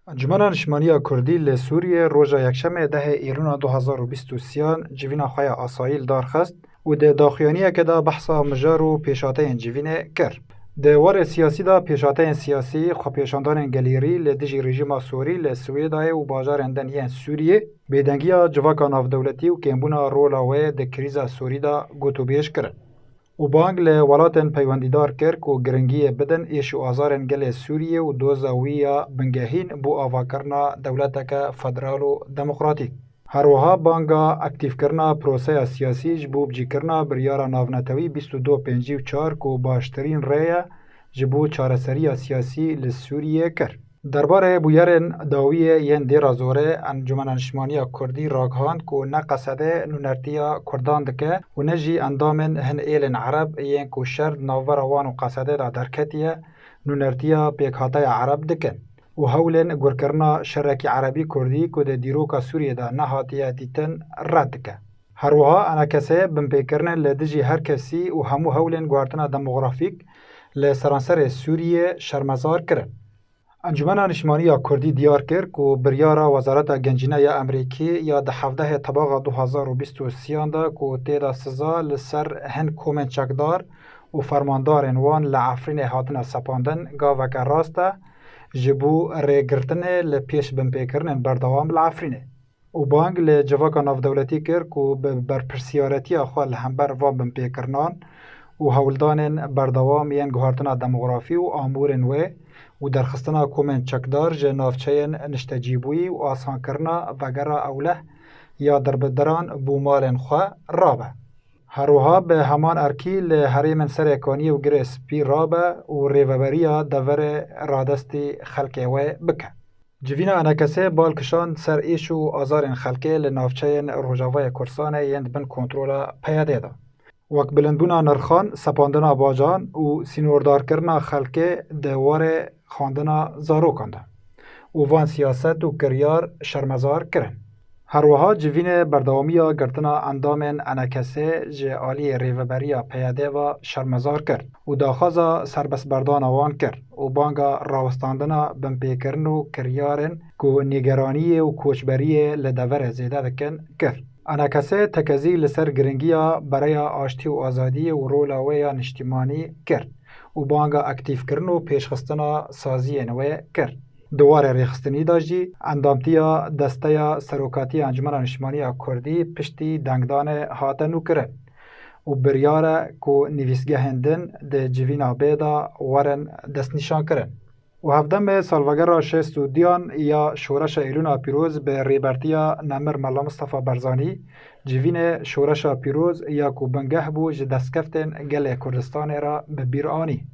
انجمن نشمانیا کردی ل سوریه روژا یکشنبه ده ایلون 2023 جوینا خویا اسایل دارخست و ده داخیانیه که دا بحثا مجار و پیشاته جوینه کر. ده وار سیاسی دا پیشاته سیاسی خو پیشاندان گلیری ل دجی رژیم سوری ل سویدای و بازار اندن یان سوریه بدنگیا جواکا ناف دولتی و کمبونا رولا و ده کریزا سوری دا گوتو بیش کرن. و بانگ ل ولاتن پیوندیدار کرد و گرنگی بدن ایش و آزارن گل سوریه و دوزاویه بنگهین بو آوا کرنا دولتک فدرال و دموکراتیک. هروها بانگا اکتیف کرنا پروسه سیاسی جبو بجی کرنا بریارا ناونتوی 2254 کو باشترین ریه جبو چارسری سیاسی لسوریه کرد. درباره بویرن داویه ین دیرا زوره انجمن نشمانیا کردی راگهاند کو نقصده نونرتیا کردان دکه و نجی اندامن هن ایلن عرب ین کو شرد ناوروان و قصده دا درکتیه نونرتیا پیکهاتای عرب دکن و هولن گرکرنا شرکی عربی کردی کو ده دیروکا سوریه دا نهاتیه دیتن رد دکه. هروها انا کسه بمپیکرنن لدجی هر کسی و همو هولن گوارتنا دموغرافیک لسرانسر سوریه شرمزار کرن. انجمن نشمانیا کردی دیار کرد که بریارا وزارت گنجینه امریکی یا ده 17 طباق 2023 دا که تیدا سزا لسر هن کومن چکدار و فرماندار انوان لعفرین هاتنا سپاندن گاوک راسته جبو ریگرتن لپیش بمپیکرن بردوام لعفرینه. و بانگ لجواکا ناف دولتی کرد که برپرسیارتی آخواه لهمبر و بمپیکرنان و هولدان بردوام ین گوهارتنا دموغرافی و آمورن و درخستنا کومن چکدار جه نافچین نشتجیبوی و آسان کرنا وگرا اوله یا دربدران بومالن خواه رابه. هروها به همان ارکی لحری من سر اکانی و گرس پی رابه و ریوبریا دور رادستی خلقه و بکه. جوینا انکسه بالکشان سر ایش و آزارن خلقه لنافچین روژاوای کرسانه یند بن کنترولا پیاده ده. وک بلندبونا نرخان سپاندنا باجان و سینوردار کرنا خلقه دوار خواندنا زاروکان ده و وان سیاست و کریار شرمزار کرن. هروها جوین بردوامیا گرتنا اندامن انکسه جه آلی ریوبریا پیاده و شرمزار کرد و داخازا سربس بردان وان کرد و بانگا راوستاندنا بمپیکرن و کریارن که نگرانی و کوچبری لدور زیده دکن کرد. انکسه تکزی لسر گرنگیا برای آشتی و آزادی و رولاوی نشتیمانی کرد و بانگا اکتیف کرن و پیشخستنا سازی نوی کرد. دوار ریخستنی داجی اندامتیا دسته سروکاتی انجمن نشمانیا کردی پشتی دنگدان هاتنو کرن و بریاره کو نویسگه هندن ده جوینا بیدا ورن دست نشان کرن. و هفدم سالوگر شست و دیان یا شورش ایلونا پیروز به ریبرتیا نمر ملا مصطفى برزانی جوین شورش پیروز یا کو بنگه بو جدسکفتن گل کردستان را به بیرانی.